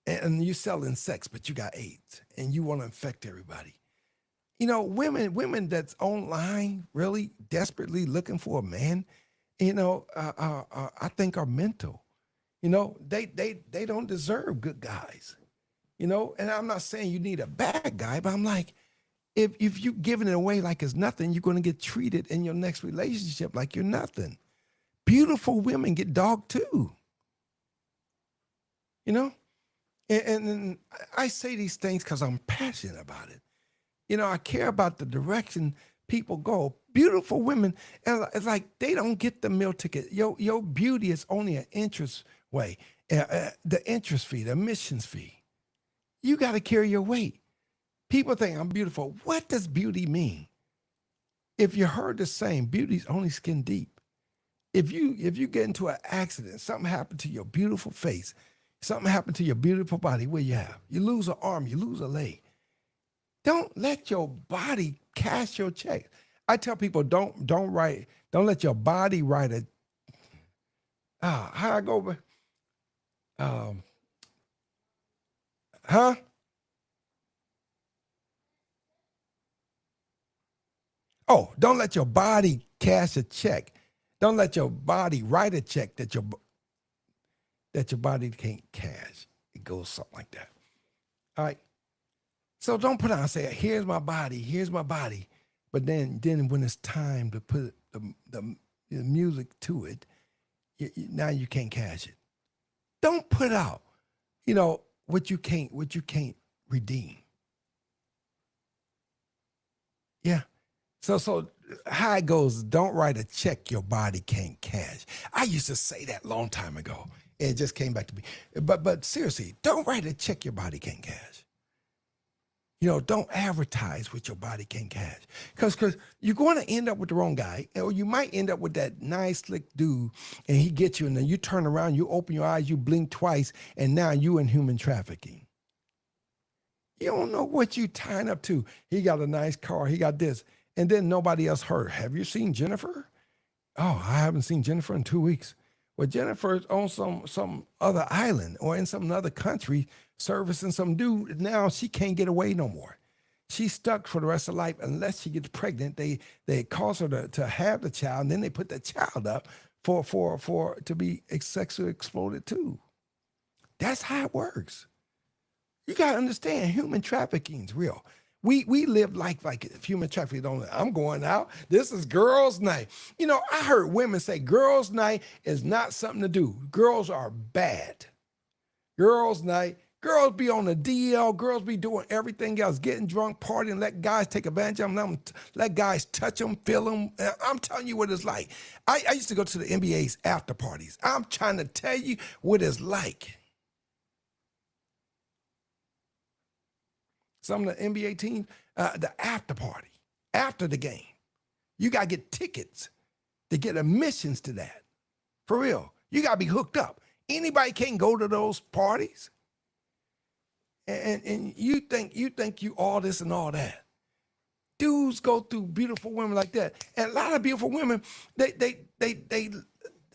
And you're selling sex, but you got AIDS, and you want to infect everybody. Women that's online really desperately looking for a man, I think are mental. They don't deserve good guys. And I'm not saying you need a bad guy, but I'm like, if you giving it away like it's nothing, you're going to get treated in your next relationship like you're nothing. Beautiful women get dogged too. And I say these things because I'm passionate about it. I care about the direction people go. Beautiful women, and it's like they don't get the meal ticket. Your beauty is only an interest way, the interest fee, the admissions fee. You got to carry your weight. People think I'm beautiful. What does beauty mean? If you heard the saying, beauty's only skin deep. If you get into an accident, something happened to your beautiful face, something happened to your beautiful body, what you have? You lose an arm, you lose a leg. Don't let your body cash your check. I tell people don't let your body write a how I go huh? Oh, don't let your body cash a check. Don't let your body write a check that your body can't cash. It goes something like that. All right. So don't put on and say, here's my body. But then when it's time to put the music to it, now you can't cash it. Don't put out, what you can't redeem. Yeah. So how it goes, don't write a check your body can't cash. I used to say that a long time ago. It just came back to me. But seriously, don't write a check your body can't cash. Don't advertise what your body can't cash. Because you're going to end up with the wrong guy, or you might end up with that nice, slick dude, and he gets you, and then you turn around, you open your eyes, you blink twice, and now you in human trafficking. You don't know what you tying up to. He got a nice car, he got this, and then nobody else heard. Have you seen Jennifer? Oh, I haven't seen Jennifer in 2 weeks. Well, Jennifer's on some other island or in some other country servicing some dude. Now she can't get away no more. She's stuck for the rest of life unless she gets pregnant. They cause her to have the child, and then they put the child up for to be sexually exploded too. That's how it works. You gotta understand, human trafficking is real. We live like human trafficking. I'm going out. This is girls' night. I heard women say girls' night is not something to do. Girls are bad. Girls' night. Girls be on the DL. Girls be doing everything else, getting drunk, partying, let guys take advantage of them, let guys touch them, feel them. I'm telling you what it's like. I used to go to the NBA's after parties. I'm trying to tell you what it's like. Some of the NBA teams, the after party, after the game. You got to get tickets to get admissions to that. For real. You got to be hooked up. Anybody can't go to those parties. And you think you all this and all that. Dudes go through beautiful women like that. And a lot of beautiful women, they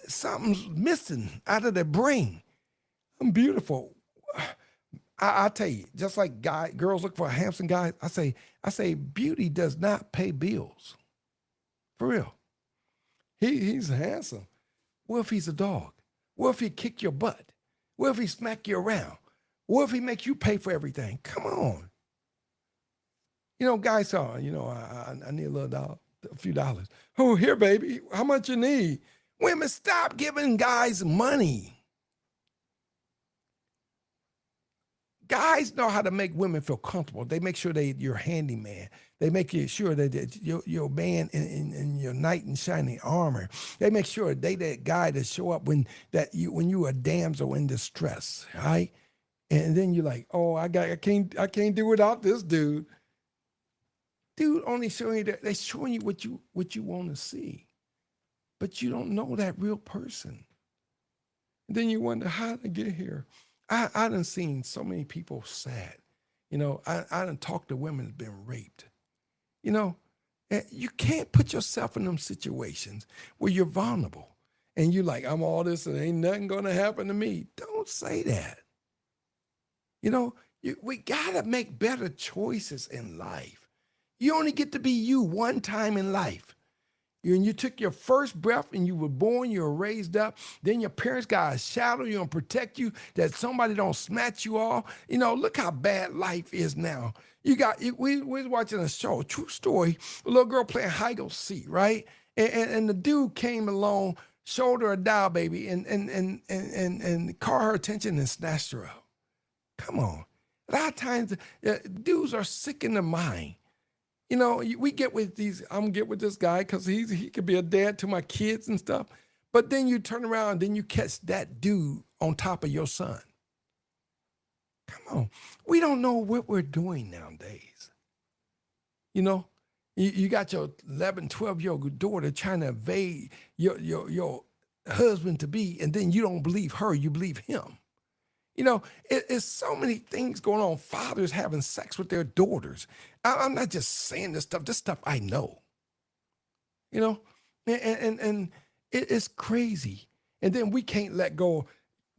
something's missing out of their brain. I'm beautiful. I tell you, just like girls look for a handsome guy, I say beauty does not pay bills. For real. He's handsome. What if he's a dog? What if he kick your butt? What if he smack you around? What if he make you pay for everything? Come on. Guys are, I need a little dollar, a few dollars. Oh, here, baby. How much you need? Women, stop giving guys money. Guys know how to make women feel comfortable. They make sure you're handyman. They make sure that you're a man in your knight in shining armor. They make sure they that guy that show up when you a damsel in distress, right? And then you're like, oh, I can't do without this dude. Dude only showing you that they're showing you what you want to see, but you don't know that real person. And then you wonder how to get here. I done seen so many people sad. I done talked to women that's been raped. You can't put yourself in them situations where you're vulnerable and you're like, I'm all this and ain't nothing gonna happen to me. Don't say that. We gotta make better choices in life. You only get to be you one time in life. You took your first breath and you were born, you were raised up. Then your parents got to shadow you and protect you that somebody don't snatch you off. Look how bad life is now. We was watching a show, true story, a little girl playing hide and seek, right? And the dude came along, showed her a doll baby and caught her attention and snatched her up. Come on. A lot of times, dudes are sick in the mind. We get with I'm get with this guy because he could be a dad to my kids and stuff. But then you turn around and then you catch that dude on top of your son. Come on. We don't know what we're doing nowadays. You got your 11, 12-year-old daughter trying to evade your husband to be, and then you don't believe her, you believe him. It's so many things going on. Fathers having sex with their daughters. I'm not just saying this stuff I know. And it's crazy. And then we can't let go.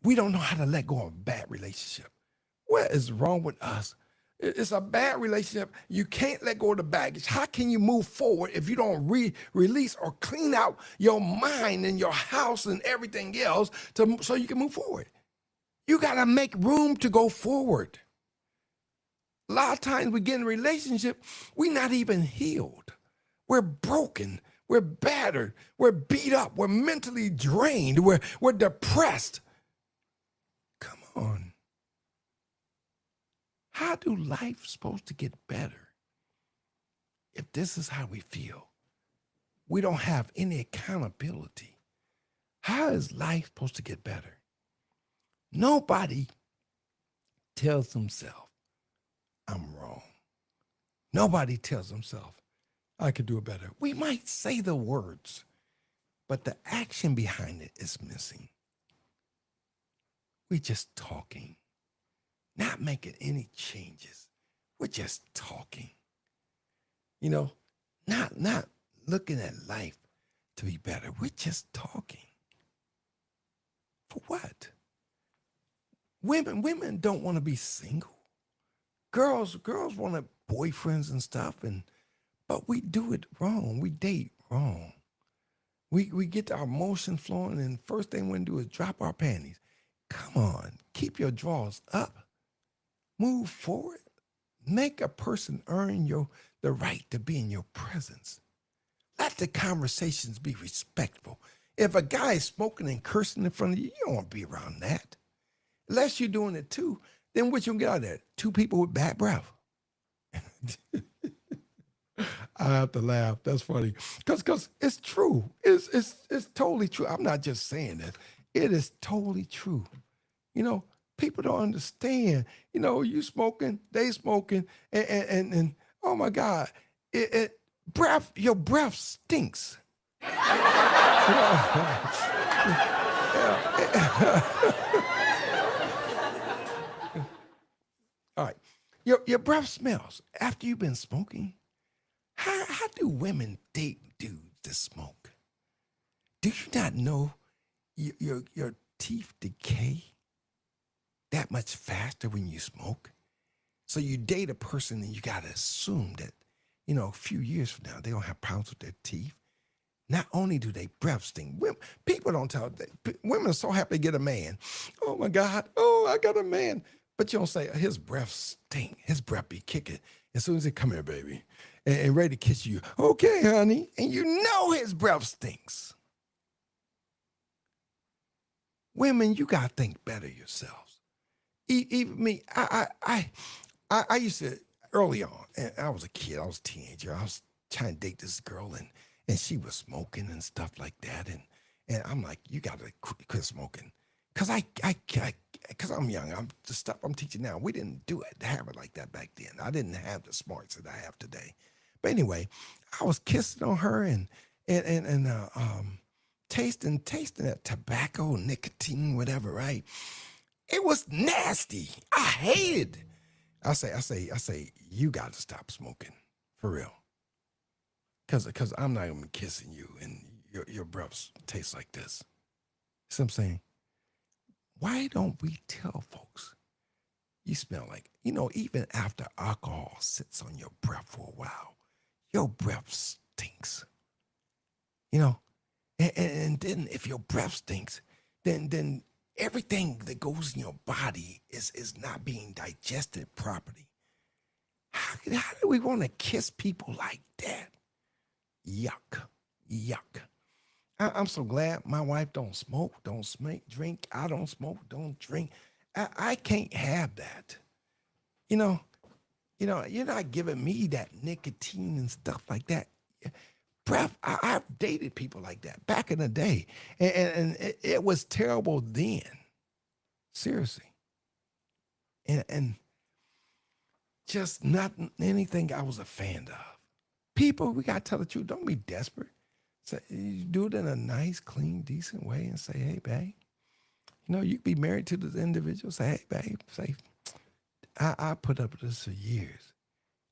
We don't know how to let go of a bad relationship. What is wrong with us? It's a bad relationship. You can't let go of the baggage. How can you move forward if you don't release or clean out your mind and your house and everything else so you can move forward? You got to make room to go forward. A lot of times we get in a relationship, we're not even healed. We're broken. We're battered. We're beat up. We're mentally drained. We're depressed. Come on. How do life supposed to get better if this is how we feel? We don't have any accountability. How is life supposed to get better? Nobody tells himself, I'm wrong. Nobody tells himself, I could do it better. We might say the words, but the action behind it is missing. We're just talking, not making any changes. We're just talking. Not looking at life to be better. We're just talking. For what? Women don't want to be single. Girls want boyfriends and stuff, but we do it wrong. We date wrong. We get our emotions flowing, and first thing we do is drop our panties. Come on, keep your drawers up. Move forward. Make a person earn the right to be in your presence. Let the conversations be respectful. If a guy is smoking and cursing in front of you, you don't want to be around that. Unless you're doing it too, then what you gonna get out of that? Two people with bad breath. I have to laugh. That's funny. Because it's true. It's totally true. I'm not just saying this. It is totally true. People don't understand. You smoking, they smoking, and oh my God, your breath stinks. All right. Your breath smells after you've been smoking. How do women date dudes that smoke? Do you not know your teeth decay that much faster when you smoke? So you date a person and you got to assume that, a few years from now, they don't have problems with their teeth. Not only do they breath stink, people don't tell that. Women are so happy to get a man. Oh my God, I got a man. But you don't say his breath stink. His breath be kicking. As soon as he come here, baby, and ready to kiss you. Okay, honey. And you know his breath stinks. Women, you gotta think better yourselves. Even me, I used to early on. And I was a kid. I was a teenager. I was trying to date this girl, and she was smoking and stuff like that. And I'm like, you gotta quit smoking, cause cause I'm young. I'm the stuff I'm teaching now. We didn't do it, have it like that back then. I didn't have the smarts that I have today. But anyway, I was kissing on her and tasting that tobacco, nicotine, whatever, right? It was nasty. I hated it. I say, you got to stop smoking, for real. Cause I'm not even kissing you and your breath tastes like this. See what I'm saying? Why don't we tell folks you smell like, even after alcohol sits on your breath for a while, your breath stinks. You know, and then if your breath stinks, then everything that goes in your body is not being digested properly. How do we want to kiss people like that? Yuck, yuck. I'm so glad my wife don't smoke, don't drink. I don't smoke, don't drink. I can't have that. You know, you're not giving me that nicotine and stuff like that. Breath, I've dated people like that back in the day, and it was terrible then. Seriously, and just not anything I was a fan of. People, we gotta tell the truth. Don't be desperate. So you do it in a nice, clean, decent way, and say, "Hey, babe, you be married to this individual. Say, hey, babe, say, I put up with this for years.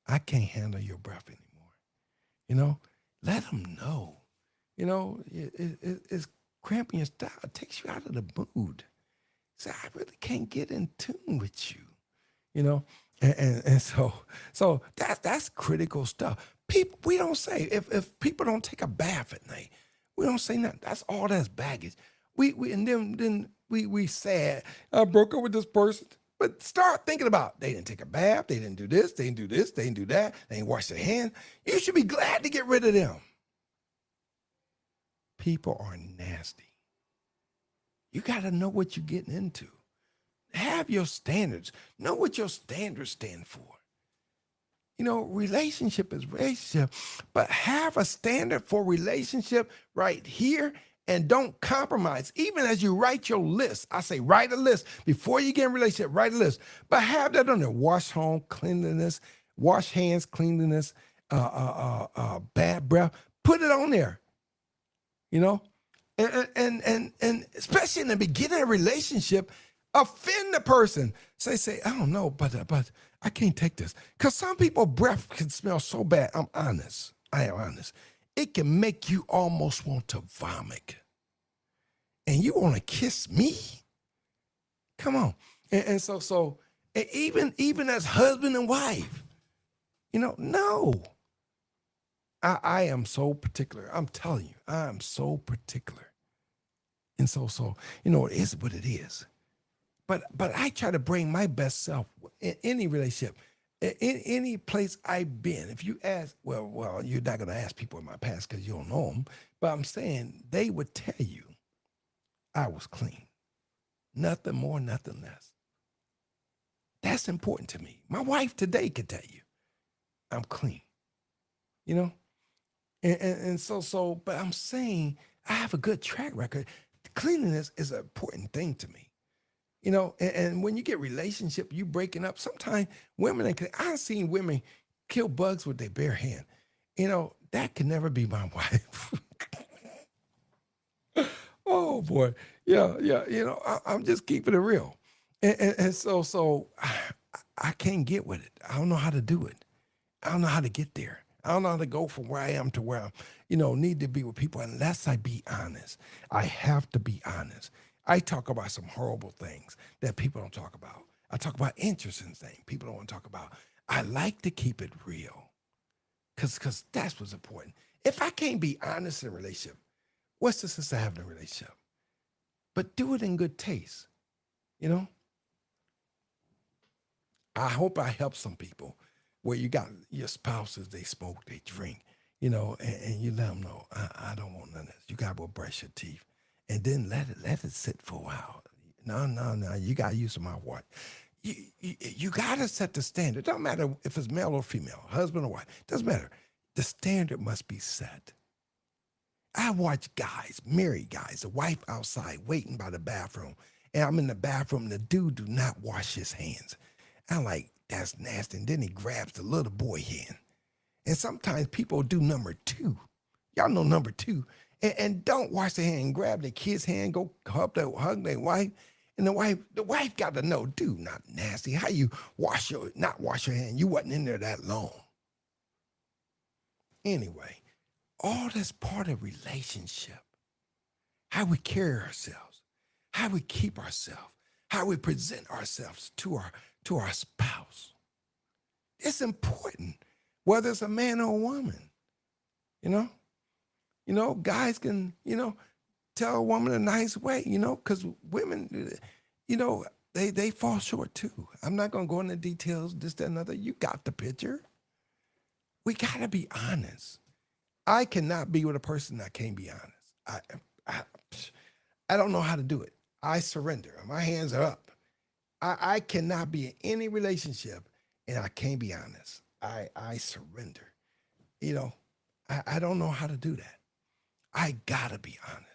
I can't handle your breath anymore. You know, let them know. It's cramping your style. It takes you out of the mood. Say, I really can't get in tune with you. You know, and so that's critical stuff. People, we don't say if people don't take a bath at night, we don't say nothing. That's all that's baggage. We and then we sad. I broke up with this person. But start thinking about they didn't take a bath, they didn't do this, they didn't do this, they didn't do that, they didn't wash their hands. You should be glad to get rid of them. People are nasty. You got to know what you're getting into. Have your standards. Know what your standards stand for. Relationship is relationship, but have a standard for relationship right here and don't compromise. Even as you write your list, I say write a list. Before you get in a relationship, write a list. But have that on there. Wash home, cleanliness, wash hands, cleanliness, bad breath. Put it on there, you know? And especially in the beginning of a relationship, offend the person. Say, I don't know, but I can't take this. Because some people breath can smell so bad. I'm honest. I am honest. It can make you almost want to vomit. And you want to kiss me? Come on. And so and even as husband and wife, no. I am so particular. I'm telling you, I am so particular. And so it is what it is. But I try to bring my best self in any relationship, in any place I've been. If you ask, well, you're not going to ask people in my past because you don't know them. But I'm saying they would tell you I was clean. Nothing more, nothing less. That's important to me. My wife today could tell you I'm clean. And so, but I'm saying I have a good track record. Cleanliness is an important thing to me. And when you get relationship, you breaking up. Sometimes women, I've seen women kill bugs with their bare hand. That can never be my wife. Oh boy, yeah. I'm just keeping it real, and so I can't get with it. I don't know how to do it. I don't know how to get there. I don't know how to go from where I am to where I, need to be with people unless I be honest. I have to be honest. I talk about some horrible things that people don't talk about. I talk about interesting things people don't want to talk about. I like to keep it real because that's what's important. If I can't be honest in a relationship, what's the sense of having a relationship? But do it in good taste, you know? I hope I help some people where you got your spouses, they smoke, they drink, and you let them know, I don't want none of this. You got to brush your teeth and then let it sit for a while. No, no, no. You got to use my what? You got to set the standard. It don't matter if it's male or female, husband or wife. Doesn't matter. The standard must be set. I watch guys, married guys, the wife outside waiting by the bathroom, and I'm in the bathroom. And the dude do not wash his hands. I'm like, that's nasty. And then he grabs the little boy hand. And sometimes people do number two. Y'all know number two. And don't wash their hand. Grab their kid's hand, go hug their wife. And the wife got to know, dude, not nasty. How you not wash your hand? You wasn't in there that long. Anyway, all that's part of relationship. How we carry ourselves, how we keep ourselves, how we present ourselves to our spouse. It's important, whether it's a man or a woman. You know, guys can, tell a woman a nice way, because women, they fall short too. I'm not gonna go into details, this, that, and other. You got the picture. We gotta be honest. I cannot be with a person that can't be honest. I, I don't know how to do it. I surrender. My hands are up. I cannot be in any relationship and I can't be honest. I surrender. You know, I don't know how to do that. I gotta be honest.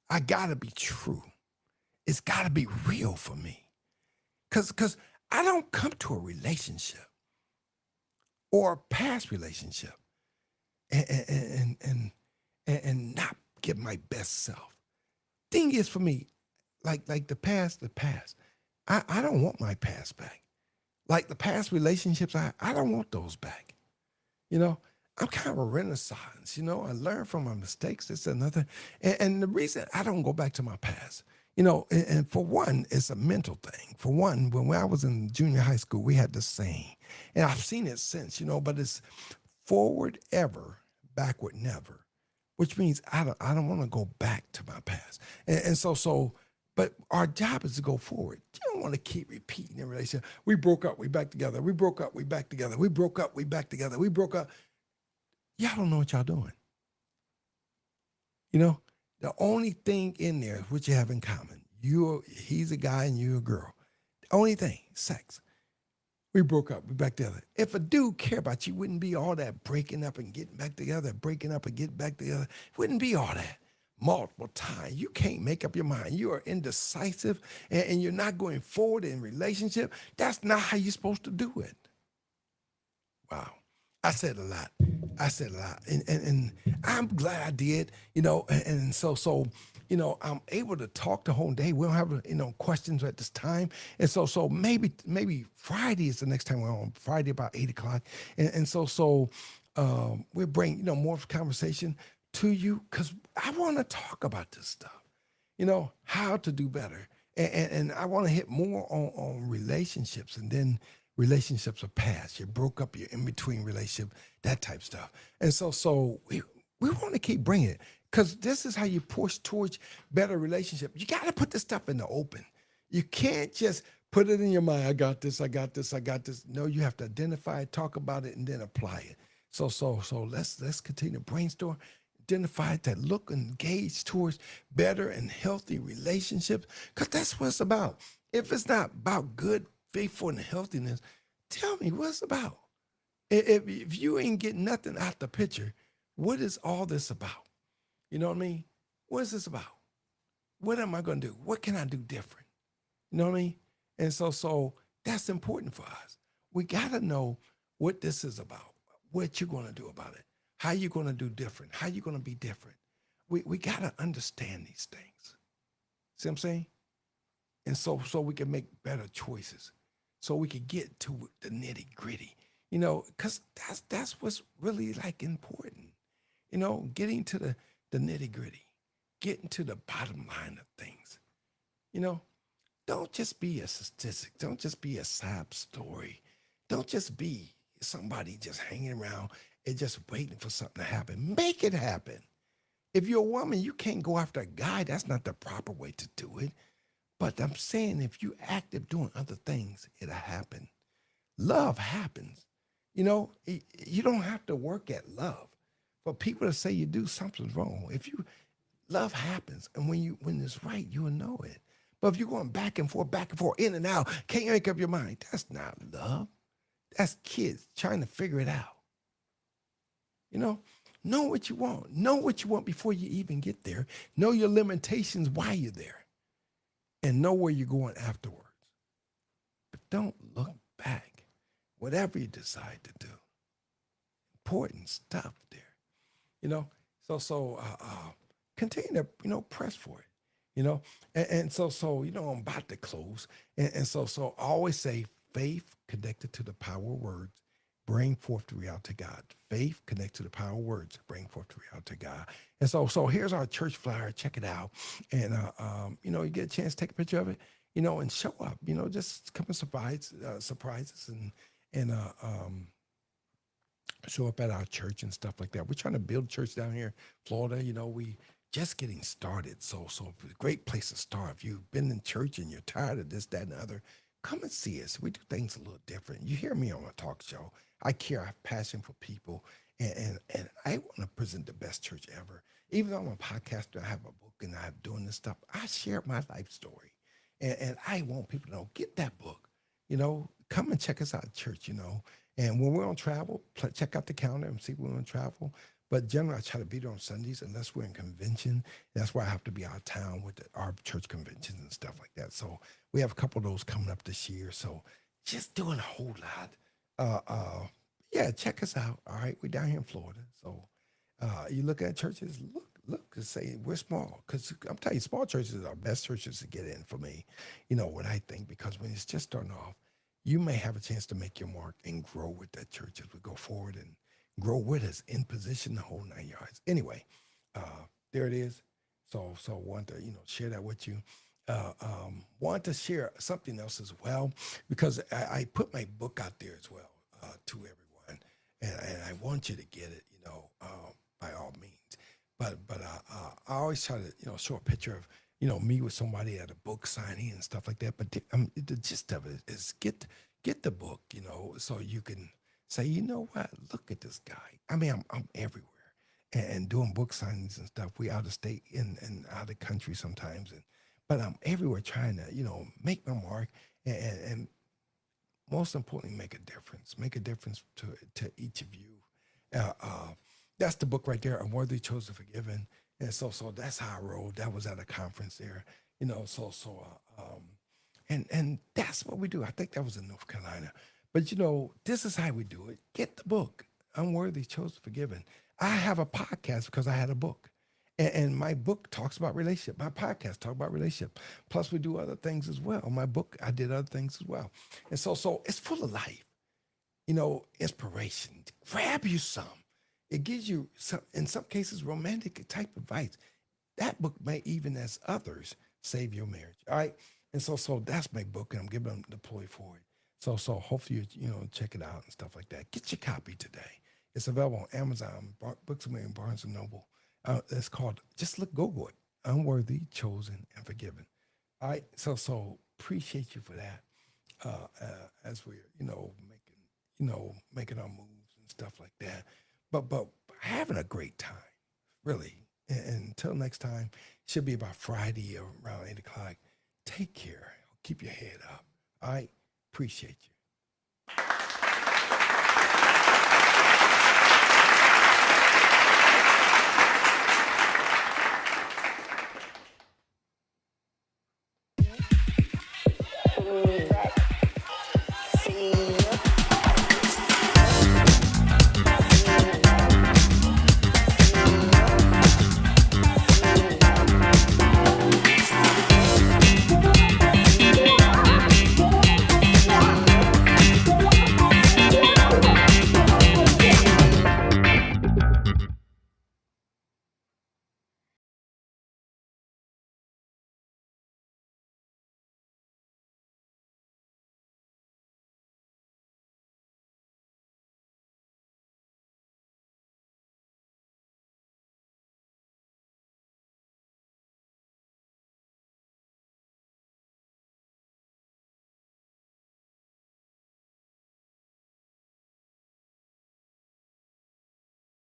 I gotta be true. It's gotta be real for me. Cause I don't come to a relationship or a past relationship and not give my best self. Thing is for me, like the past. I don't want my past back. Like the past relationships, I don't want those back. You know, I'm kind of a renaissance. I learn from my mistakes. It's another, and the reason I don't go back to my past, and for one, it's a mental thing. For one, when I was in junior high school, we had this saying, and I've seen it since, but it's forward ever, backward never, which means I don't want to go back to my past. And so, but our job is to go forward. You don't want to keep repeating the relationship. We broke up, we back together. We broke up, we back together. We broke up, we back together. We broke up. Y'all don't know what y'all doing. The only thing in there which you have in common, he's a guy and you're a girl. The only thing, sex. We broke up, we back together. If a dude cared about you, wouldn't be all that breaking up and getting back together, breaking up and getting back together. Wouldn't be all that multiple times. You can't make up your mind. You are indecisive and you're not going forward in relationship. That's not how you're supposed to do it. Wow. I said a lot. And I'm glad I did, and so I'm able to talk the whole day. We don't have, questions at this time. And so maybe Friday is the next time we're on, Friday about 8 o'clock. We'll bring, more conversation to you because I want to talk about this stuff, how to do better. And I want to hit more on relationships and then relationships are past. You broke up, you're in between relationship, that type stuff. And so we want to keep bringing it because this is how you push towards better relationship. You got to put this stuff in the open. You can't just put it in your mind. I got this. No, you have to identify it, talk about it, and then apply it. So let's continue to brainstorm, identify that look and engage towards better and healthy relationships because that's what it's about. If it's not about good, faithful, and healthiness, tell me what it's about. If you ain't getting nothing out the picture, what is all this about? You know what I mean? What is this about? What am I going to do? What can I do different? You know what I mean? And so that's important for us. We got to know what this is about, what you're going to do about it, how you're going to do different, how you're going to be different. We got to understand these things. See what I'm saying? And so we can make better choices. So we can get to the nitty gritty, because that's what's really like important, getting to the nitty gritty, getting to the bottom line of things. Don't just be a statistic. Don't just be a sob story. Don't just be somebody just hanging around and just waiting for something to happen. Make it happen. If you're a woman, you can't go after a guy. That's not the proper way to do it. But I'm saying if you active doing other things, it'll happen. Love happens. You know, you don't have to work at love. For people to say you do something's wrong, if you love happens, and when it's right, you'll know it. But if you're going back and forth, in and out, can't make up your mind. That's not love. That's kids trying to figure it out. You know what you want. Know what you want before you even get there. Know your limitations while you're there, and know where you're going afterwards. But don't look back. Whatever you decide to do, important stuff there. You know, continue to press for it. I'm about to close, and I always say faith connected to the power of words bring forth the reality of God. Faith connected to the power of words bring forth the reality of God. And so here's our church flyer. Check it out, and you get a chance to take a picture of it, and show up. Just come and surprises and show up at our church and stuff like that. We're trying to build a church down here in Florida. We just getting started. So a great place to start. If you've been in church and you're tired of this, that, and the other, come and see us. We do things a little different. You hear me on a talk show. I care. I have passion for people. And I want to present the best church ever. Even though I'm a podcaster, I have a book and I'm doing this stuff. I share my life story. And I want people to know, get that book. Come and check us out at church, And when we're on travel, check out the calendar and see when we're on travel. But generally, I try to be there on Sundays unless we're in convention. That's why I have to be out of town with our church conventions and stuff like that. So we have a couple of those coming up this year. So just doing a whole lot. Yeah, check us out. All right, we're down here in Florida. So you look at churches, look, and say we're small. Because I'm telling you, small churches are best churches to get in for me. What I think, because when it's just starting off, you may have a chance to make your mark and grow with that church as we go forward and grow with us in position the whole 9 yards. Anyway, there it is. So want to share that with you. Want to share something else as well because I put my book out there as well to everyone, and I want you to get it. By all means. But I always try to show a picture of me with somebody at a book signing and stuff like that. But the gist of it is get the book, so you can say, what, look at this guy. I mean, I'm everywhere and doing book signings and stuff. We out of state and out of country sometimes, but I'm everywhere trying to make my mark and most importantly make a difference to each of you. That's the book right there, Unworthy Chosen Forgiven. And so that's how I rolled. That was at a conference there, and that's what we do. I think that was in North Carolina. But this is how we do it. Get the book, Unworthy Chosen Forgiven. I have a podcast because I had a book. And my book talks about relationship. My podcast talk about relationship. Plus, we do other things as well. My book, I did other things as well. And so it's full of life, inspiration. Grab you some. It gives you some, in some cases, romantic type advice. That book may even as others save your marriage. All right. And so that's my book, and I'm giving them the ploy for it. So hopefully check it out and stuff like that. Get your copy today. It's available on Amazon, Books of Mary, Barnes and Noble. It's called, just Google it, Unworthy, Chosen, and Forgiven. All right. So appreciate you for that. As we're making our moves and stuff like that. But having a great time, really. And until next time, should be about Friday around 8 o'clock. Take care. Keep your head up. All right. Appreciate you.